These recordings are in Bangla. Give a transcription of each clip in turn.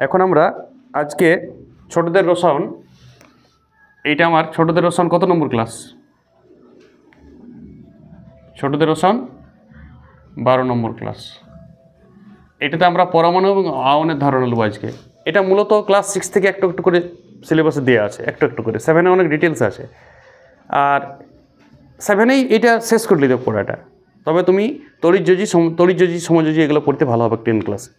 এখন আমরা আজকে ছোটদের রসায়ন, এইটা আমার ছোটদের রসায়ন কত নম্বর ক্লাস? ছোটদের রসায়ন 12 নম্বর ক্লাস। এটাতে আমরা পরমাণু এবং আয়নের ধারণা নেব আজকে। এটা মূলত ক্লাস 6 থেকে একটু একটু করে সিলেবাসে দেওয়া আছে, একটু একটু করে। 7-এ অনেক ডিটেলস আছে, আর 7-এই এটা শেষ করে নিতে পড়াটা। তবে তুমি তড়িৎযোজি সমযোজী এগুলো পড়তে ভালো হবে 10 ক্লাসে।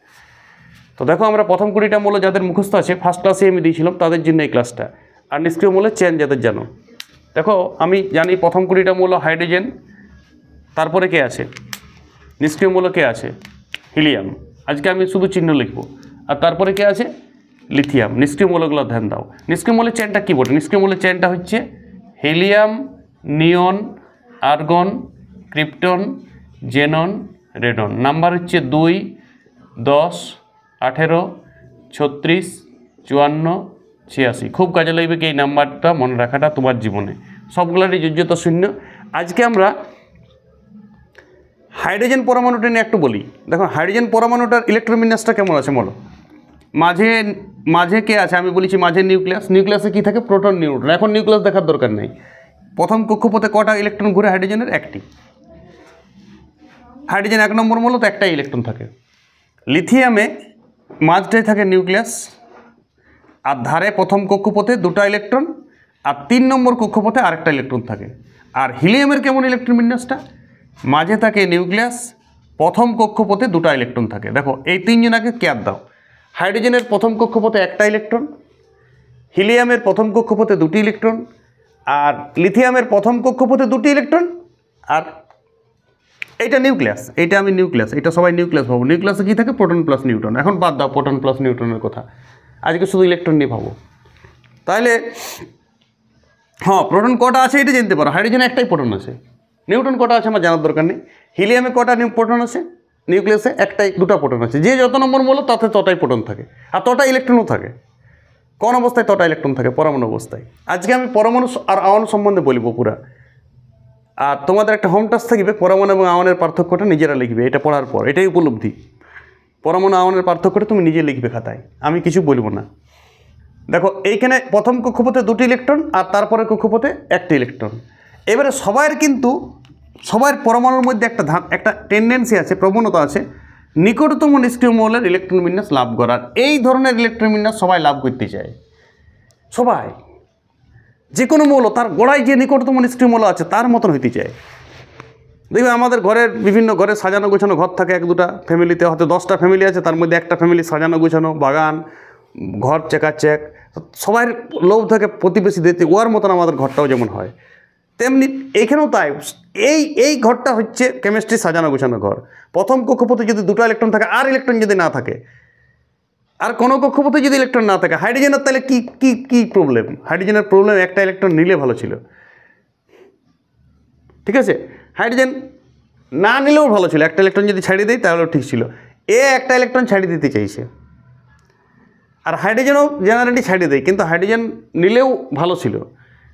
তো দেখো, আমরা প্রথম 20টা মূল যাদের মুখস্থ আছে, ফার্স্ট ক্লাসে আমি দিয়েছিলাম, তাদের জন্য এই ক্লাসটা। আর নিষ্ক্রিয় মূলের চেন যাদের জানো, দেখো আমি জানি প্রথম 20টা মূল হাইড্রোজেন, তারপরে কে আছে? নিষ্ক্রিয় মূল কে আছে? হিলিয়াম। আজকে আমি শুধু চিহ্ন লিখব। আর তারপরে কে আছে? লিথিয়াম। নিষ্ক্রিয় মূলগুলো ধ্যান দাও। নিষ্ক্রিয় মূলের চেনটা কী বলে? নিষ্ক্রিয় মূলের চেনটা হচ্ছে helium, neon, argon, krypton, xenon, radon. Number হচ্ছে 2, 10, 18, 36, 54, 86। খুব কাজে লাগবে কি এই নাম্বারটা মনে রাখাটা তোমার জীবনে। সবগুলোরই যোজ্যতা 0। আজকে আমরা হাইড্রোজেন পরমাণুটা নিয়ে একটু বলি। দেখো, হাইড্রোজেন পরমাণুটার ইলেকট্রোবিন্যাসটা কেমন আছে বলো। মাঝে কে আছে? আমি বলেছি মাঝে নিউক্লিয়াস। নিউক্লিয়াসে কী থাকে? Proton, neutron. এখন নিউক্লিয়াস দেখার দরকার নেই। প্রথম কক্ষপথে কটা ইলেকট্রন ঘুরে? হাইড্রোজেনের 1টি। হাইড্রোজেন 1 নম্বর মূলত একটাই ইলেকট্রন থাকে। লিথিয়ামে মাঝটাই থাকে নিউক্লিয়াস, আর ধারে প্রথম কক্ষপথে 2টা ইলেকট্রন, আর 3 নম্বর কক্ষপথে আরেকটা ইলেকট্রন থাকে। আর হিলিয়ামের কেমন ইলেকট্রন বিন্যাসটা? মাঝে থাকে নিউক্লিয়াস, প্রথম কক্ষপথে 2টা ইলেকট্রন থাকে। দেখো, এই 3 জনাকে কেয়ার দাও। হাইড্রোজেনের প্রথম কক্ষপথে 1টা ইলেকট্রন, হিলিয়ামের প্রথম কক্ষপথে 2টি ইলেকট্রন, আর লিথিয়ামের প্রথম কক্ষপথে 2টি ইলেকট্রন। আর এইটা নিউক্লিয়াস, এইটা আমি নিউক্লিয়াস, এটা সবাই নিউক্লিয়াস ভাবো। নিউক্লিয়াসে কী থাকে? Proton plus neutron. এখন বাদ দাও প্রোটন প্লাস নিউট্রনের কথা, আজকে শুধু ইলেকট্রন নিয়ে ভাবো। তাহলে হ্যাঁ, প্রোটন কটা আছে এটা জানতে পারো। হাইড্রোজেনে একটাই প্রোটন আছে। নিউট্রন কটা আছে আমার জানার দরকার নেই। হিলিয়ামে কটা প্রোটন আছে? নিউক্লিয়াসে 2টা প্রোটন আছে। যে যত নম্বর বলো তাতে ততটাই প্রোটন থাকে, আর তটা ইলেকট্রনও থাকে। কোন অবস্থায় তটা ইলেকট্রন থাকে? পরমাণু অবস্থায়। আজকে আমি পরমাণু আর আয়ন সম্বন্ধে বলবো পুরা। আর তোমাদের একটা হোম টাস্ক থাকবে, পরমাণু এবং আয়নের পার্থক্যটা নিজেরা লিখবে। এটা পড়ার পর এটাই উপলব্ধি। পরমাণু আয়নের পার্থক্যটা তুমি নিজে লিখবে খাতায়, আমি কিছু বলবো না। দেখো, এইখানে প্রথম কক্ষপথে 2টি ইলেকট্রন, আর তারপরে কক্ষপথে 1টি ইলেকট্রন। এবারে সবার পরমাণুর মধ্যে একটা টেন্ডেন্সি আছে, প্রবণতা আছে নিকটতম নিষ্ক্রিয় মৌলের ইলেকট্রন বিন্যাস লাভ করার। এই ধরনের ইলেকট্রন বিন্যাস সবাই লাভ করতে চায়। সবাই যে কোনো মৌল তার গোড়ায় যে নিকটতম নিষ্ক্রিয় মৌল আছে তার মতন হইতে চায়। দেখবে আমাদের ঘরের বিভিন্ন ঘরে সাজানো গোছানো ঘর থাকে, 1-2টা ফ্যামিলিতে হয়তো 10টা ফ্যামিলি আছে, তার মধ্যে একটা ফ্যামিলি সাজানো গোছানো, বাগান, ঘর চেকাচেক, সবাই লোভ থাকে প্রতিবেশী দিতে। ওর মতন আমাদের ঘরটাও যেমন হয়, তেমনি এইখানেও তাই। এই ঘরটা হচ্ছে কেমিস্ট্রি সাজানো গোছানো ঘর। প্রথম কক্ষপথে যদি 2টা ইলেকট্রন থাকে, আর ইলেকট্রন যদি না থাকে, আর কোনো কক্ষপথে যদি ইলেকট্রন না থাকে, হাইড্রোজেনের তাহলে কি প্রবলেম? হাইড্রোজেনের প্রবলেম একটা ইলেকট্রন নিলে ভালো ছিল, ঠিক আছে? হাইড্রোজেন না নিলেও ভালো ছিল, একটা ইলেকট্রন যদি ছাড়িয়ে দেয় তাহলেও ঠিক ছিল। একটা ইলেকট্রন ছাড়িয়ে দিতে চাইছে, আর হাইড্রোজেনও জেনারেলি ছাড়িয়ে দেয়, কিন্তু হাইড্রোজেন নিলেও ভালো ছিল,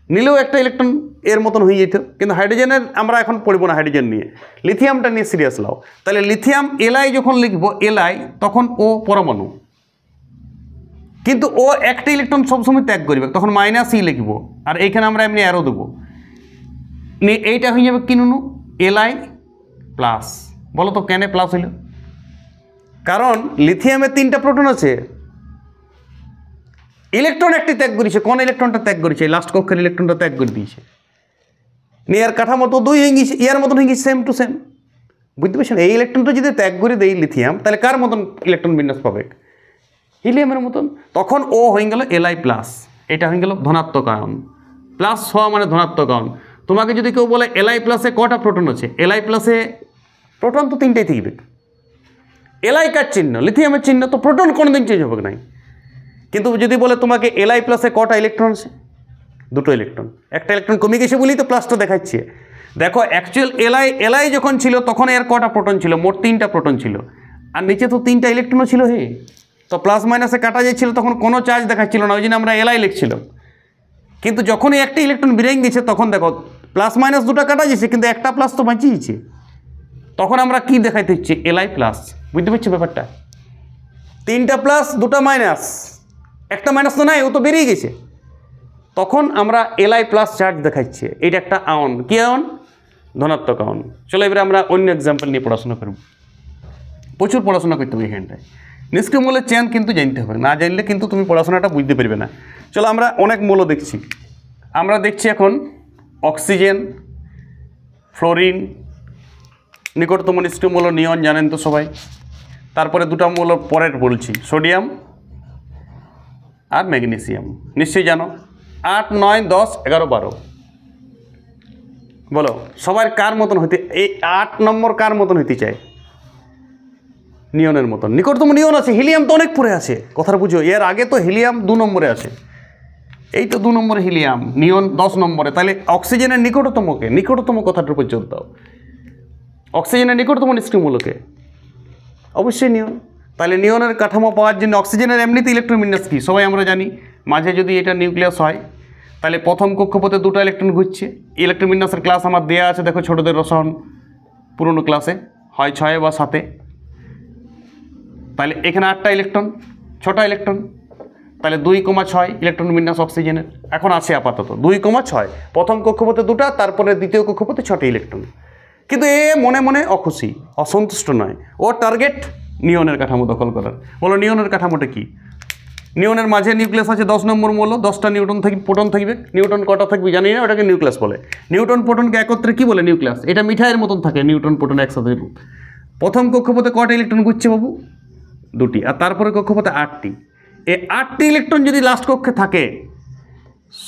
নিলেও একটা ইলেকট্রন এর মতন হয়ে যেত। কিন্তু হাইড্রোজেনের আমরা এখন পড়ব না, হাইড্রোজেন নিয়ে। লিথিয়ামটা নিয়ে সিরিয়াস লাও। তাহলে লিথিয়াম এলআই যখন লিখবো, এলআই তখন ও পরমাণু, কিন্তু ও একটা ইলেকট্রন সবসময় ত্যাগ করবে, তখন -E লিখবো। আর এইখানে আমরা এমনি অ্যারো দেবো। এইটা হয়ে যাবে কি নুনু? LI plus. বলো তো কেন প্লাস হইল? কারণ লিথিয়ামে 3টা প্রোটন আছে, ইলেকট্রন একটি ত্যাগ করেছে। কোন ইলেকট্রনটা ত্যাগ করেছে? লাস্ট কক্ষের ইলেকট্রনটা ত্যাগ করে দিয়েছে। নিয়ে কাঠামো তো 2 হয়ে গেছে, ইয়ার মতন হয়ে গেছে, সেম টু সেম। বুঝতে পারছেন? এই ইলেকট্রনটা যদি ত্যাগ করে দেয় লিথিয়াম, তাহলে কার মতন ইলেকট্রন বিন্যাস পাবে? হিলিয়ামের মতন। তখন ও হয়ে গেল এলআই প্লাস। এটা হয়ে গেল ধনাত্মক আয়ন। প্লাস হওয়া মানে ধনাত্মক আয়ন। তোমাকে যদি কেউ বলে এলআই প্লাসে কটা প্রোটন আছে, এলআই প্লাসে প্রোটন তো 3টাই থাকবে। এলআই কার চিহ্ন? লিথিয়ামের চিহ্ন। তো প্রোটন কোনোদিন চেঞ্জ হবে নাই। কিন্তু যদি বলে তোমাকে এলআই প্লাসে কটা ইলেকট্রন আছে, 2টো ইলেকট্রন, একটা ইলেকট্রন কমে গেছে বলেই তো প্লাসটা দেখাচ্ছে। দেখো, অ্যাকচুয়াল এলআই যখন ছিল তখন এর কটা প্রোটন ছিল? মোট 3টা প্রোটন ছিল, আর নিচে তো 3টা ইলেকট্রনও ছিল। তো প্লাস মাইনাসে কাটা যাচ্ছিল, তখন কোনো চার্জ দেখাচ্ছিল না, ওই জন্য আমরা এলআই লিখছিল। কিন্তু যখনই একটা ইলেকট্রন বেরিয়ে গেছে, তখন দেখো প্লাস মাইনাস 2টা কাটা যাচ্ছে, কিন্তু একটা প্লাস তো বাঁচিয়েছে। তখন আমরা কি দেখাইতে হচ্ছে? LI plus. বুঝতে পারছি ব্যাপারটা? তিনটা প্লাস দুটা মাইনাস, একটা মাইনাস তো নাই, ও তো বেরিয়ে গেছে। তখন আমরা এলআই প্লাস চার্জ দেখাচ্ছি, এটা একটা আয়ন। কি আয়ন? ধনাত্মক আয়ন। চলো এবারে আমরা অন্য এক্সাম্পল নিয়ে পড়াশোনা করব। প্রচুর পড়াশোনা করতে হবে এখানটায়। নিষ্ক্রিয় মৌলের চেন কিন্তু জানতে হবে, না জানলে কিন্তু তুমি পড়াশোনাটা বুঝতে পারবে না। চলো আমরা অনেক মৌল দেখছি। আমরা দেখছি এখন অক্সিজেন, ফ্লোরিন, নিকটতম নিষ্ক্রিয় মৌল নিয়ন, জানেন তো সবাই। তারপরে দুটা মৌল পরের বলছি, সোডিয়াম আর ম্যাগনেসিয়াম, নিশ্চয়ই জানো। 8, 9, 10, 11, 12। বলো সবার কার মতন হইতে, এই 8 নম্বর কার মতন হইতে চায়? নিয়নের মতন। নিকটতম নিয়ন আছে, হিলিয়াম তো অনেক পরে আছে, কথাটা বুঝো। এর আগে তো হিলিয়াম 2 নম্বরে আছে, এই তো 2 নম্বরে হিলিয়াম, নিয়ন 10 নম্বরে। তাহলে অক্সিজেনের নিকটতমকে, নিকটতম কথাটার উপর জোর দাও। অক্সিজেনের নিকটতম নিষ্ক্রিয় মৌলকে অবশ্যই নিয়ন। তাহলে নিয়নের কাঠামো পাওয়ার জন্য অক্সিজেনের এমনিতে ইলেকট্রন বিন্যাস কী সবাই আমরা জানি। মাঝে যদি এটা নিউক্লিয়াস হয়, তাহলে প্রথম কক্ষপথে 2টা ইলেকট্রন ঘুরছে। ইলেকট্রন বিন্যাসের ক্লাস আমার দেওয়া আছে, দেখো ছোটদের রসায়ন পুরনো ক্লাসে, হয় 6 বা 7। তাহলে এখানে 8টা ইলেকট্রন, 6টা ইলেকট্রন, তাহলে 2,6 ইলেকট্রন বিন্যাস অক্সিজেনের এখন আছে আপাতত 2,6। প্রথম কক্ষপথে 2টা, তারপরে দ্বিতীয় কক্ষপথে 6টি ইলেকট্রন। কিন্তু এ মনে মনে অখুশি, অসন্তুষ্ট নয়। ওর টার্গেট নিয়নের কাঠামো দখল করার। বলো নিয়নের কাঠামোটা কি? নিয়নের মাঝে নিউক্লিয়াস আছে 10 নম্বর মৌল, 10টা নিউটন থেকে প্রোটন থাকবে। নিউটন কটা থাকবে জানি না, ওটাকে নিউক্লিয়াস বলে। নিউটন প্রোটনকে একত্রে কি বলে? নিউক্লিয়াস। এটা মিঠাইয়ের মতন থাকে, নিউটন প্রোটন একসাথে। প্রথম কক্ষপথে কটা ইলেকট্রন ঘুরছে বাবু? 2টি। আর তারপরে কক্ষপথে 8টি। এই 8টি ইলেকট্রন যদি লাস্ট কক্ষে থাকে,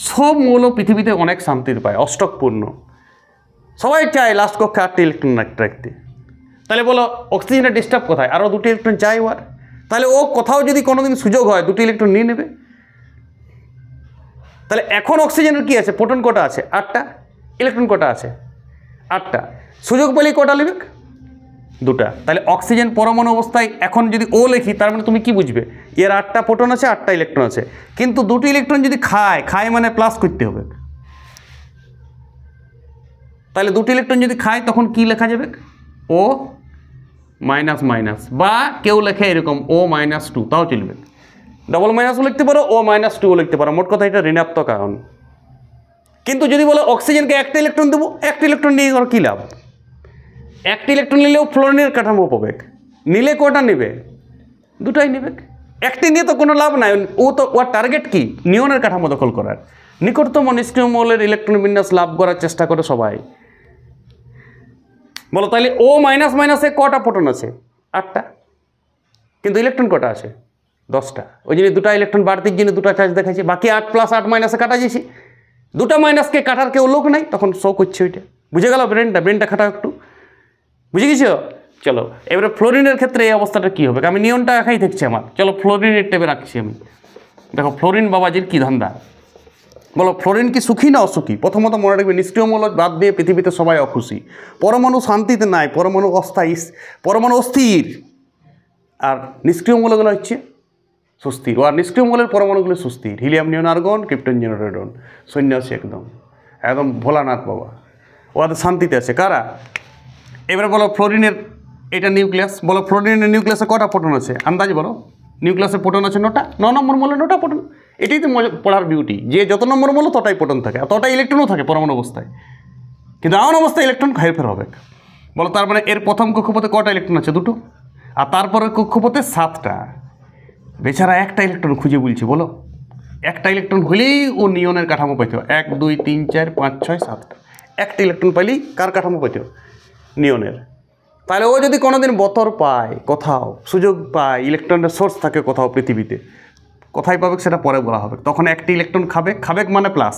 সব মৌল পৃথিবীতে অনেক শান্তির পায়, অষ্টকপূর্ণ। সবাই চায় লাস্ট কক্ষে 8টি ইলেকট্রন রাখতে। তাহলে বলো অক্সিজেনের ডিস্টার্ব কোথায়? আরও 2টি ইলেকট্রন চাই ওর। তাহলে ও কোথাও যদি কোনোদিন সুযোগ হয় 2টি ইলেকট্রন নিয়ে নেবে। তাহলে এখন অক্সিজেনের কি আছে? প্রোটন কটা আছে? 8টা। ইলেকট্রন কটা আছে? 8টা। সুযোগ পেলেই কটা নেবে? 2টা। তাহলে অক্সিজেন পরমাণু অবস্থায় এখন যদি ও লিখি, তার মানে তুমি কি বুঝবে? এর 8টা প্রোটন আছে, 8টা ইলেকট্রন আছে। কিন্তু 2টি ইলেকট্রন যদি খায় মানে প্লাস করতে হবে। তাহলে 2টি ইলেকট্রন যদি খায় তখন কি লেখা যাবে? ও মাইনাস মাইনাস, বা কেউ লেখে এরকম O-2, তাও চলবে। ডবল মাইনাসও লিখতে পারো, O-2ও লিখতে পারো। মোট কথা এটা ঋণাত্মক আয়ন। কিন্তু যদি বলো অক্সিজেনকে 1টা ইলেকট্রন দেবো, 1টা ইলেকট্রন নিয়ে ওর কী লাভ? 1টি ইলেকট্রন নিলেও ফ্লোরিনের কাঠামো পাবে। নিলে কটা নেবে? 2টাই নেবে। 1টি নিয়ে তো কোনো লাভ নাই। ওর টার্গেট কি? নিয়নের কাঠামো দখল করার। নিকটতম নিষ্ক্রিয় মৌলের ইলেকট্রন বিন্যাস লাভ করার চেষ্টা করে সবাই। বলো তাহলে O-এ কটা প্রোটন আছে? 8টা। কিন্তু ইলেকট্রন কটা আছে? 10টা। ওই জন্য 2টা ইলেকট্রন বাড়তির জন্য 2টা চার্জ দেখাচ্ছি। বাকি 8 + 8 কাটা যাচ্ছে। 2টা মাইনাসকে কাটার কেউ লোক নাই, তখন শো করছে ওইটা। বুঝে গেল? ব্রেনটা খাটাও একটু, বুঝে গেছো? চলো এবারে ফ্লোরিনের ক্ষেত্রে এই অবস্থাটা কী হবে? আমি নিয়নটা একাই থাকছি আমার। চলো ফ্লোরিনের টেবে রাখছি আমি। দেখো ফ্লোরিন বাবাজির কী ধান্দা। বলো ফ্লোরিন কি সুখী না অসুখী? প্রথমত মনে রাখবে, নিষ্ক্রিয় মৌল বাদ দিয়ে পৃথিবীতে সবাই অখুশি। পরমাণু শান্তিতে নাই, পরমাণু অস্থায়ী, পরমাণু অস্থির। আর নিষ্ক্রিয় মৌলগুলো হচ্ছে সুস্থির। আর নিষ্ক্রিয় মৌলের পরমাণুগুলো সুস্থির। Helium, neon, argon, krypton, radon. সন্ন্যাসী একদম ভোলানাথ বাবা, ওদের শান্তিতে আছে। কারা? এবারে বলো ফ্লোরিনের এটা নিউক্লিয়াস। বলো ফ্লোরিনের নিউক্লিয়াসে কটা প্রোটন আছে? আন্দাজ বলো। নিউক্লিয়াসে প্রোটন আছে 9টা। 9 নম্বর মৌলে 9টা প্রোটন। এটাই তো পড়ার বিউটি, যে যত নম্বর মৌল ততটাই প্রোটন থাকে, আর ততটাই ইলেকট্রনও থাকে পরমাণু অবস্থায়। কিন্তু আয়ন অবস্থায় ইলেকট্রন হেরফের হবে। বলো তার মানে এর প্রথম কক্ষপথে কটা ইলেকট্রন আছে? 2টো। আর তারপরের কক্ষপথে 7টা। বেচারা একটা ইলেকট্রন খুঁজে বলছে। বলো একটা ইলেকট্রন হলেই ও নিয়নের কাঠামো পাইতে। 1, 2, 3, 4, 5, 6, 7টা। একটা ইলেকট্রন পাইলেই কার কাঠামো পাইতে? নিয়নের। তাহলে ও যদি কোনোদিন বতর পায়, কোথাও সুযোগ পায়, ইলেকট্রনের সোর্স থাকে কোথাও পৃথিবীতে, কোথায় পাবে সেটা পরে বলা হবে। তখন একটি ইলেকট্রন খাবে মানে প্লাস।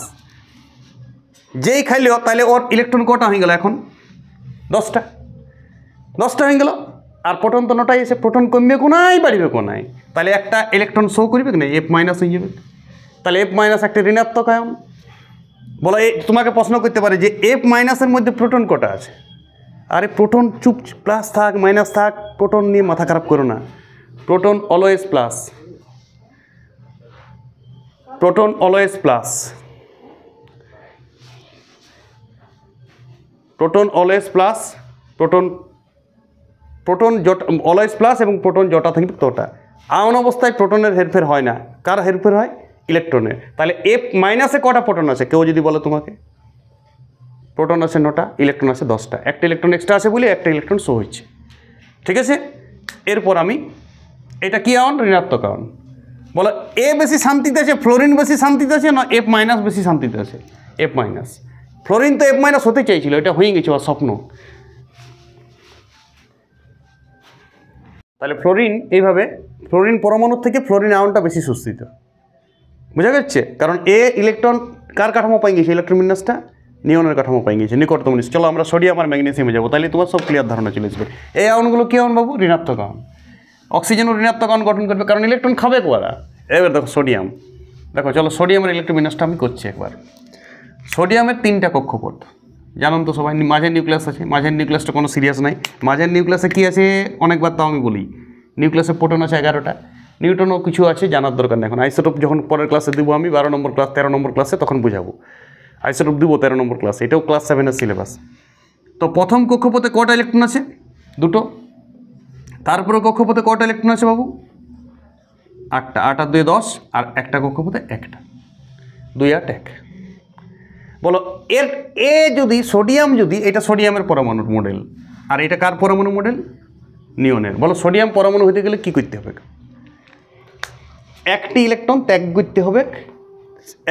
যেই খাইলেও তাহলে ওর ইলেকট্রন কটা হয়ে গেল? এখন 10টা। 10টা হয়ে গেল। আর প্রোটন তো 9টাই এসে, প্রোটন কমবে কোনায়, বাড়বে কোনায়। তাহলে একটা ইলেকট্রন শো করবে না, F- হয়ে যাবে। তাহলে F- একটা ঋণাত্মক আয়ন। বলো তোমাকে প্রশ্ন করতে পারে যে F- মধ্যে প্রোটন কটা আছে? আরে প্রোটন চুপ, প্লাস থাক মাইনাস থাক, প্রোটন নিয়ে মাথা খারাপ করো না। Proton always plus. Proton always plus. Proton always plus. Proton always plus এবং প্রোটন যটা থাকবে তটা। আয়ন অবস্থায় প্রোটনের হেরফের হয় না, কার হেরফের হয়? ইলেকট্রনের। তাহলে F মাইনাসে কটা প্রোটন আছে কেউ যদি বলো তোমাকে? প্রোটন আছে 9টা, ইলেকট্রন আছে 10টা, একটা ইলেকট্রন এক্সট্রা আছে বলে একটা ইলেকট্রন শো হচ্ছে। ঠিক আছে, এরপর আমি এটা কি আয়ন? ঋণাত্মক আয়ন। বলো এ বেশি শান্তিতে আছে, ফ্লোরিন বেশি শান্তিতে আছে না F মাইনাস বেশি শান্তিতে আছে? F minus. ফ্লোরিন তো F মাইনাস হতে চাইছিল, এটা হয়ে গেছে ওর স্বপ্ন। তাহলে ফ্লোরিন এইভাবে, ফ্লোরিন পরমাণুর থেকে ফ্লোরিন আয়নটা বেশি সুস্থিত, বোঝা যাচ্ছে? কারণ এ ইলেকট্রন কার কাঠামো পাই গেছে? ইলেকট্রন বিন্যাসটা নিয়নের কাঠামো পাই গেছে, নিকটতম জিনিস। চলো আমরা সোডিয়াম আর ম্যাগনেসিয়ামে যাবো, তাহলে তোমার সব ক্লিয়ার ধারণা চলে আসবে। এই আয়নগুলো কী আয়ন বাবু? ঋণাত্মক আয়ন। অক্সিজেনও ঋণাত্মক আয়ন গঠন করবে, কারণ ইলেকট্রন খাবে কোয়ারা। এবার দেখো সোডিয়াম, দেখো চলো সোডিয়ামের ইলেকট্রন বিন্যাসটা আমি করছি একবার। সোডিয়ামের 3টা কক্ষপথ জানুন তো সবাই। মাঝের নিউক্লিয়াস আছে, মাঝের নিউক্লিয়াসটা কোনো সিরিয়াস নাই। মাঝের নিউক্লিয়াসে কী আছে অনেকবার তাও আমি বলি, নিউক্লিয়াসে প্রোটন আছে 11টা, নিউট্রনও কিছু আছে, জানার দরকার নেই এখন। আইসোটোপ যখন পরের ক্লাসে দেবো আমি 12 নম্বর ক্লাস 13 নম্বর ক্লাসে, তখন বুঝাবো। আইসোটোপ দেবো 13 নম্বর ক্লাসে, এটাও ক্লাস 7-এর সিলেবাস। তো প্রথম কক্ষপথে কটা ইলেকট্রন আছে? 2টো। তারপরে কক্ষপথে কটা ইলেকট্রন আছে বাবু? 8টা। 8 আর 2 10, আর একটা কক্ষপথে 1টা, 2 8 1। বলো এর এ যদি সোডিয়াম, যদি এটা সোডিয়ামের পরমাণুর মডেল, আর এটা কার পরমাণু মডেল? নিয়নের। বলো সোডিয়াম পরমাণু হতে গেলে কী করতে হবে? একটি ইলেকট্রন ত্যাগ করতে হবে।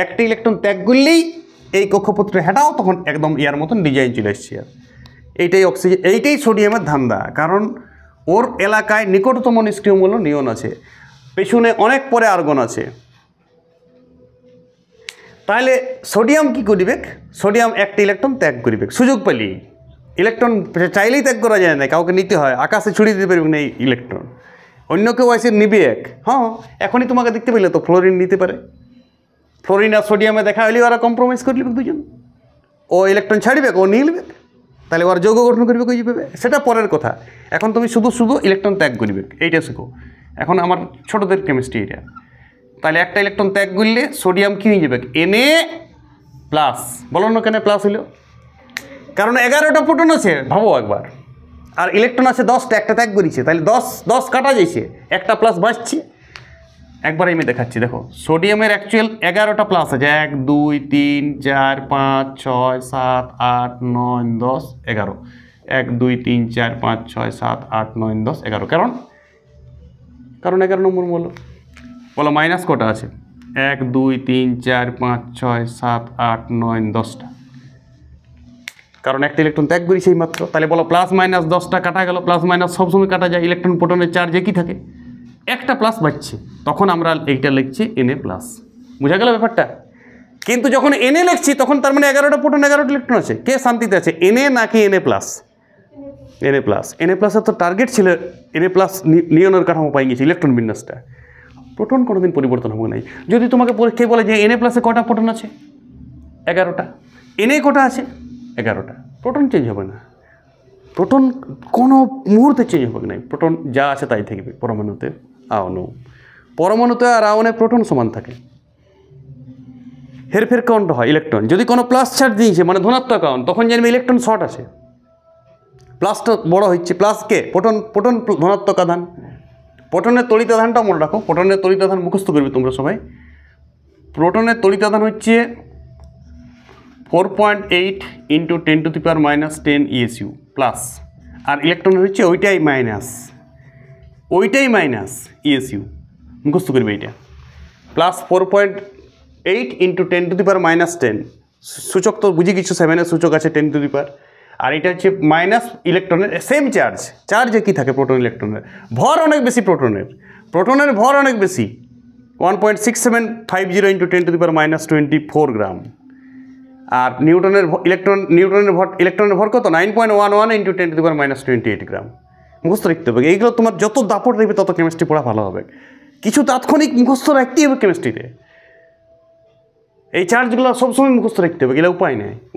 একটি ইলেকট্রন ত্যাগ করলেই এই কক্ষপথটা হেঁটাও তখন একদম ইয়ার মতন ডিজাইন চলে আসছে। আর এইটাই অক্সিজেন, এইটাই সোডিয়ামের ধান্দা, কারণ ওর এলাকায় নিকটতম নিষ্ক্রিয় মূল্য নিয়ন আছে, পেছনে অনেক পরে আর্গন আছে। তাহলে সোডিয়াম কি করিবে? সোডিয়াম একটি ইলেকট্রন ত্যাগ করিবে সুযোগ পেলেই। ইলেকট্রন চাইলেই ত্যাগ করা যায় না, কাউকে নিতে হয়, আকাশে ছড়িয়ে দিতে পারবে না এই ইলেকট্রন, অন্য কেউ এসে নিবে এক। হ্যাঁ, এখনই তোমাকে দেখতে পেলে তো ফ্লোরিন নিতে পারে। ফ্লোরিন আর সোডিয়ামে দেখা হলে ওরা কম্প্রোমাইজ করে নেবে দুজন, ও ইলেকট্রন ছাড়বে, ও নিয়ে নেবে, তাহলে ওরা যৌগ গঠন করবে কই যাবে, সেটা পরের কথা। এখন তুমি শুধু শুধু ইলেকট্রন ত্যাগ করবে, এইটা শেখো। এখন আমার ছোটদের কেমিস্ট্রি এটা। তাহলে একটা ইলেকট্রন ত্যাগ করলে সোডিয়াম কী হয়ে যাবে? Na+। বলো না কেন প্লাস হলো? কারণ 11টা প্রোটন আছে, ভাবো একবার, আর ইলেকট্রন আছে 10টা, একটা ত্যাগ করেছে, তাহলে 10 কাটা যাইছে, একটা প্লাস বাঁচছে। একবার আমি দেখাচ্ছি, দেখো সোডিয়ামের অ্যাকচুয়াল 11টা প্লাস আছে, 1 2 3 4 5 6 7 8 9 10 11। 1 2 3 4 5 6 7 8 9 10 11। কারণ 11 নম্বর বলো মাইনাস কটা আছে? 1 2 3 4 5 6 7 8 9 10টা, কারণ একটা ইলেকট্রন ত্যাগ করি সেই মাত্র। তাহলে বলো প্লাস মাইনাস 10টা কাটা গেল, প্লাস মাইনাস সবসময় কাটা যায়, ইলেকট্রন প্রোটনের চার্জ একই থাকে, একটা প্লাস বাড়ছে, তখন আমরা এইটা লিখছি Na+। বুঝা গেল ব্যাপারটা? কিন্তু যখন Na লিখছি তখন তার মানে 11টা প্রোটন 11টা ইলেকট্রন আছে, কে শান্তিতে আছে? Na নাকি Na+? Na+। এর তো টার্গেট ছিল Na+, নিয়নের কাঠামো পাই গেছে, ইলেকট্রন বিন্যাসটা। প্রোটন কোনোদিন পরিবর্তন হবে নাই। যদি তোমাকে কে বলে যে Na+-এ কটা প্রোটন আছে? 11টা। Na কটা আছে? 11টা। প্রোটন চেঞ্জ হবে না, প্রোটন কোনো মুহূর্তে চেঞ্জ হবে না, প্রোটন যা আছে তাই থাকবে। পরমাণুতে আয়নও, পরমাণুতে আর আয়নে প্রোটন সমান থাকে। হেরফের কাউন্ট হয় ইলেকট্রন, যদি কোনো প্লাস চার্জ দিয়েছে মানে ধনাত্মক আয়ন, তখন জানবে ইলেকট্রন শর্ট আছে, প্লাসটা বড় হচ্ছে। প্লাসকে প্রোটন ধনাত্মক আধান, প্রোটনের তড়িৎ আধানটা মনে রাখো, প্রোটনের তড়িৎ আধান মুখস্থ করবে তোমরা সবাই। প্রোটনের তড়িৎ আধান হচ্ছে 4.8 × 10⁻⁻10 ESU প্লাস, আর ইলেকট্রনের হচ্ছে ওইটাই মাইনাস ESU, মুখস্থ করবে এইটা। প্লাস 4.8 × 10⁻⁻10, সূচক তো বুঝে কিছু, 7-এর সূচক আছে 10⁻, আর এটা হচ্ছে মাইনাস ইলেকট্রনের সেম চার্জ একই থাকে। প্রোটন ইলেকট্রনের ভর অনেক বেশি, প্রোটনের ভর অনেক বেশি, 1.6750 × 10⁻24 গ্রাম। আর ইলেকট্রনের ভর কত? 9.11 × 10⁻28 গ্রাম। মুখস্থ রাখতে হবে এইগুলো। তোমার যত দাপট রাখবে তত কেমিস্ট্রি পড়া ভালো হবে। কিছু তাৎক্ষণিক মুখস্থ রাখতেই হবে কেমিস্ট্রিতে, এই চার্জগুলো সবসময় মুখস্থ রাখতে হবে, এগুলো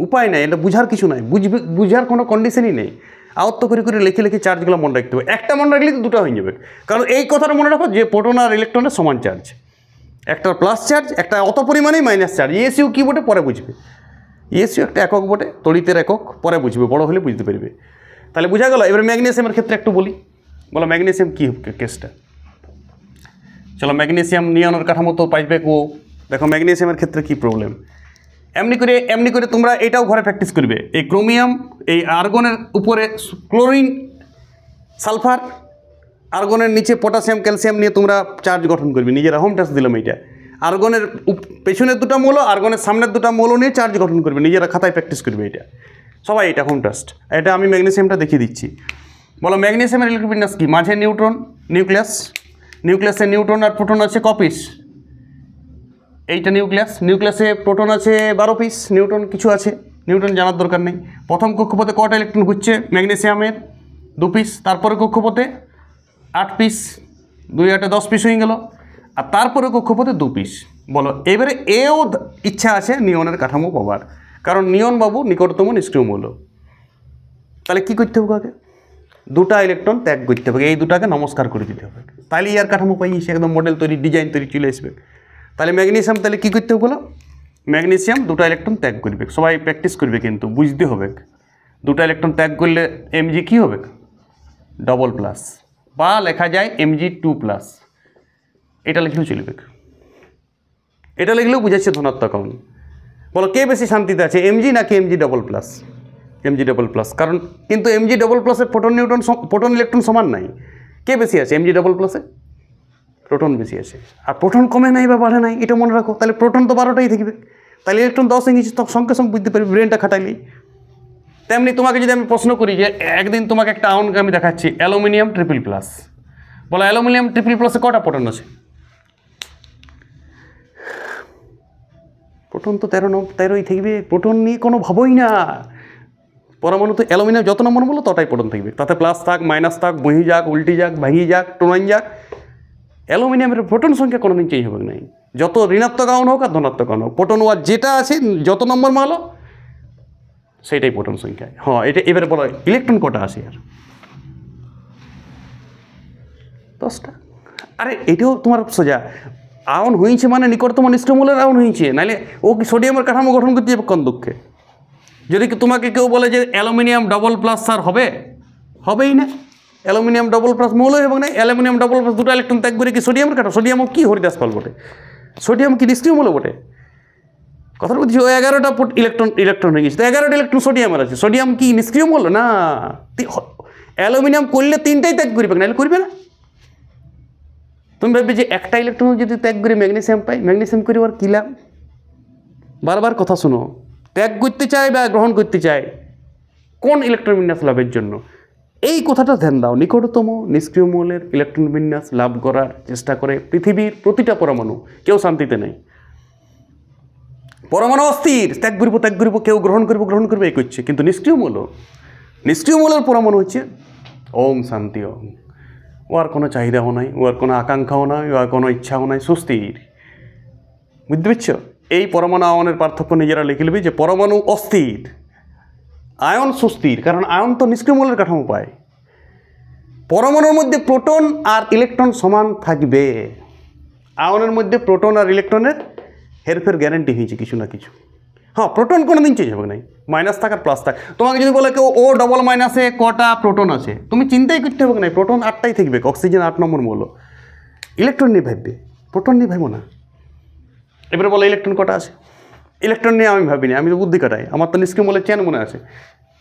উপায় নেই, এটা বুঝার কিছু নাই, বুঝার কোনো কন্ডিশনই নেই। আয়ত্ত করে লিখে চার্জগুলো মনে রাখতে হবে। একটা মনে রাখলে তো দুটো হয়ে যাবে, কারণ এই কথাটা মনে রাখো যে প্রোটন আর ইলেকট্রনের সমান চার্জ, একটা প্লাস চার্জ, একটা অত পরিমাণেই মাইনাস চার্জ। ESU কী বটে পরে বুঝবে, ESU একটা একক বটে, তড়িতের একক, পরে বুঝবে, বড় হলে বুঝতে পারবে। তাহলে বোঝা গেল। এবার ম্যাগনেসিয়ামের ক্ষেত্রে একটু বলো ম্যাগনেসিয়াম কী কেসটা? চলো ম্যাগনেসিয়াম নিয়নের কাঠামো তো পাইবে ও। দেখো ম্যাগনেসিয়ামের ক্ষেত্রে কি প্রবলেম, এমনি করে তোমরা এটাও ঘরে প্র্যাকটিস করবে। এই ক্রোমিয়াম, এই আর্গনের উপরে ক্লোরিন, সালফার, আর্গনের নিচে পটাশিয়াম, ক্যালসিয়াম নিয়ে তোমরা চার্জ গঠন করবে। নিজেরা হোম টাস্ক দিলাম এইটা। আর্গনের পেছনের দুটো মৌল, আর্গনের সামনের দুটো মৌল নিয়ে চার্জ গঠন করবে, নিজেরা খাতায় প্র্যাকটিস করবে এটা সবাই। এটা হোম টাস্ক। এটা আমি ম্যাগনেসিয়ামটা দেখিয়ে দিচ্ছি। বলো ম্যাগনেসিয়ামের ইলেকট্রন বিন্যাস কি? মাঝে নিউট্রন, নিউক্লিয়াসে নিউট্রন আর প্রোটন আছে ক পিস? এইটা নিউক্লিয়াসে প্রোটন আছে 12 পিস, নিউট্রন কিছু আছে, নিউট্রন জানার দরকার নেই। প্রথম কক্ষপথে কটা ইলেকট্রন ঘুরছে ম্যাগনেসিয়ামের? 2 পিস। তারপরে কক্ষপথে 8 পিস, 2 8 10 পিস হয়ে গেল। আর তারপরে কক্ষপথে 2 পিস। বলো এবারে এও ইচ্ছা আছে নিয়নের কাঠামো পাবার, কারণ নিয়ন বাবু নিকটতম নিষ্ক্রিয় মৌল। তাহলে কী করতে হবে? আগে 2টা ইলেকট্রন ত্যাগ করতে হবে, এই 2টাকে নমস্কার করে দিতে হবে, তাহলে ইয়ার কাঠামো পাই সে একদম মডেল তৈরি, ডিজাইন তৈরি চলে আসবে। তাহলে ম্যাগনেসিয়াম তাহলে কী করতে হবে বলো? ম্যাগনেসিয়াম 2টা ইলেকট্রন ত্যাগ করবে। সবাই প্র্যাকটিস করবে, কিন্তু বুঝতে হবে 2টা ইলেকট্রন ত্যাগ করলে Mg কী হবে? ডবল প্লাস, বা লেখা যায় Mg2+। এটা লিখলেও চলবে, এটা লিখলেও বুঝাচ্ছে ধনাত্মক আয়ন। বলো কে বেশি শান্তিতে আছে, Mg নাকি Mg++? Mg++, কারণ কিন্তু Mg++-এর প্রোটন ইলেকট্রন সমান নাই। কে বেশি আছে Mg++-এ? প্রোটন বেশি আছে। আর প্রোটন কমে নাই বা বাড়ে নাই, এটা মনে রাখো। তাহলে প্রোটন তো 12টাই থাকবে, তাহলে ইলেকট্রন 10 ইঞ্চি, তো সঙ্গে সঙ্গে বুঝতে পারবে ব্রেনটা খাটাইলেই। তেমনি তোমাকে যদি আমি প্রশ্ন করি যে একদিন তোমাকে একটা আয়নকে আমি দেখাচ্ছি অ্যালুমিনিয়াম ট্রিপল+, বলো অ্যালুমিনিয়াম ট্রিপল+-এ কটা প্রোটন আছে? প্রোটন তো 13ই থাকবে, প্রোটন নিয়ে কোনো ভাবই না। পরমাণু তো অ্যালুমিনিয়াম যত নম্বর বলো ততটাই প্রোটন থাকবে, তাতে প্লাস থাক মাইনাস থাক, বহি যাক উল্টি যাক ভাঙিয়ে যাক টোনাইন যাক, অ্যালুমিনিয়ামের প্রোটন সংখ্যা কোনোদিন চেঞ্জ হবে নাই। যত ঋণাত্মক আয়ন হোক আর ধনাত্মক আয়ন হোক, প্রোটন ওয়ার যেটা আছে যত নম্বর মালো সেইটাই প্রোটন সংখ্যা। হ্যাঁ, এটা এবারে বলো ইলেকট্রন কটা আছে আর? 10টা। আরে এটাও তোমার সোজা, আয়ন হয়েছে মানে নিকটতম নিষ্ক্রিয় মৌলের আয়ন হয়েছে, নাহলে ও কি সোডিয়ামের কাঠামো গঠন করতে যাবে কোন দুঃখে? যদি তোমাকে কেউ বলে যে অ্যালুমিনিয়াম ডবল+ স্যার হবেই না। অ্যালুমিনিয়াম ডবল+ মৌলই হবে না। অ্যালুমিনিয়াম ডবল+ 2টা ইলেকট্রন ত্যাগ করে কি সোডিয়ামের কাঠামো? সোডিয়ামও কি হরিদাস পাল বটে, সোডিয়াম কি নিষ্ক্রিয় মৌল বটে? কথা বলছি, ও 11টা ইলেকট্রন হয়ে গেছে, তো 11টা ইলেকট্রন সোডিয়ামের আছে। সোডিয়াম কি নিষ্ক্রিয় মৌল না? অ্যালুমিনিয়াম করলে 3টাই ত্যাগ করবে, নাহলে করবে না। তুমি ভাববে যে একটা ইলেকট্রন যদি ত্যাগ করে ম্যাগনেসিয়াম পাই, ম্যাগনেসিয়াম করে ওর কী লাভ? বারবার কথা শোনো, ত্যাগ করতে চায় বা গ্রহণ করতে চায় কোন ইলেকট্রন বিন্যাস লাভের জন্য, এই কথাটা ধ্যান দাও। নিকটতম নিষ্ক্রিয় মৌলের ইলেকট্রন বিন্যাস লাভ করার চেষ্টা করে পৃথিবীর প্রতিটা পরমাণু, কেউ শান্তিতে নেই। পরমাণু অস্থির, ত্যাগ করবো, কেউ গ্রহণ করবে এই করছে। কিন্তু নিষ্ক্রিয় মৌলের পরমাণু হচ্ছে ওম শান্তি ওম, ও আর কোনো চাহিদাও নাই, ও আর কোনো আকাঙ্ক্ষাও নাই, ও আর কোনো ইচ্ছাও নাই, সুস্থির। বুঝতে পারছো? এই পরমাণু আয়নের পার্থক্য নিজেরা লিখে নেবে যে পরমাণু অস্থির, আয়ন সুস্থির, কারণ আয়ন তো নিষ্ক্রিয় মৌলের কাঠামো পায়। পরমাণুর মধ্যে প্রোটন আর ইলেকট্রন সমান থাকবে, আয়নের মধ্যে প্রোটন আর ইলেকট্রনের হেরফের গ্যারান্টি হয়েছে কিছু না কিছু। হ্যাঁ, প্রোটন কোনো দিন চেঞ্জ হবে নাই, মাইনাস থাক আর প্লাস থাক। তোমাকে যদি বলে কেউ ও ডবল- কটা প্রোটন আছে, তুমি চিন্তাই করতে হবে না, প্রোটন 8টাই থাকবে, অক্সিজেন 8 নম্বর মৌল। ইলেকট্রন নিয়ে ভাববে, প্রোটন নিয়ে ভাববো না। এবারে বলে ইলেকট্রন কটা আছে, ইলেকট্রন নিয়ে আমি ভাবিনি, আমি তো বুদ্ধি কাটাই। আমার তো নিষ্ক্রিয় মৌলের চেন মনে আছে,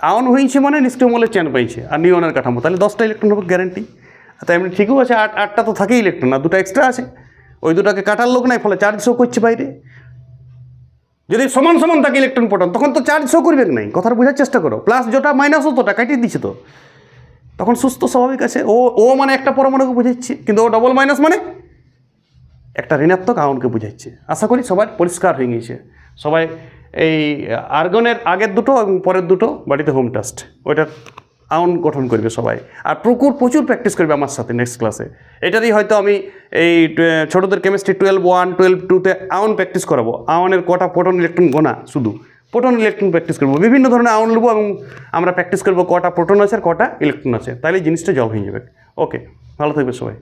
আয়ন হয়েছে মানে নিষ্ক্রিয় মৌলের চেন পাইছে আর নিয়নের কাঠামো, তাহলে 10টা ইলেকট্রন হবে গ্যারান্টি। তাই এমনি ঠিকও আছে, 8টা তো থাকেই ইলেকট্রন, আর 2টা এক্সট্রা আছে, ওই 2টাকে কাটার লোক নাই, ফলে চার্জ শো করছে বাইরে। যদি সমান থাকে ইলেকট্রন প্রোটন, তখন তো চার্জ শো করবে নাই। কথাটা বোঝার চেষ্টা করো, প্লাস যেটা মাইনাস হতোটা কাটিয়ে দিচ্ছে, তো তখন সুস্থ স্বাভাবিক আছে। ও মানে একটা পরমাণুকে বুঝাচ্ছে, কিন্তু ও ডবল মাইনাস মানে একটা ঋণাত্মক আয়নকে বুঝাচ্ছে। আশা করি সবার পরিষ্কার হয়ে গিয়েছে। সবাই এই আর্গনের আগের দুটো এবং পরের দুটো বাড়িতে হোম টেস্ট, ওইটার আয়ন গঠন করবে সবাই, আর প্রচুর প্র্যাকটিস করবে আমার সাথে নেক্সট ক্লাসে। এটারই হয়তো আমি এই ছোটোদের কেমিস্ট্রি 12(1), 12(2)তে আয়ন প্র্যাকটিস করাবো। আয়নের কটা প্রোটন ইলেকট্রন গোনা, শুধু প্রোটন ইলেকট্রন প্র্যাকটিস করবো, বিভিন্ন ধরনের আয়ন নেবো এবং আমরা প্র্যাকটিস করবো কটা প্রোটন আছে আর কটা ইলেকট্রন আছে, তাহলে জিনিসটা জল হয়ে যাবে। ওকে, ভালো থাকবে সবাই।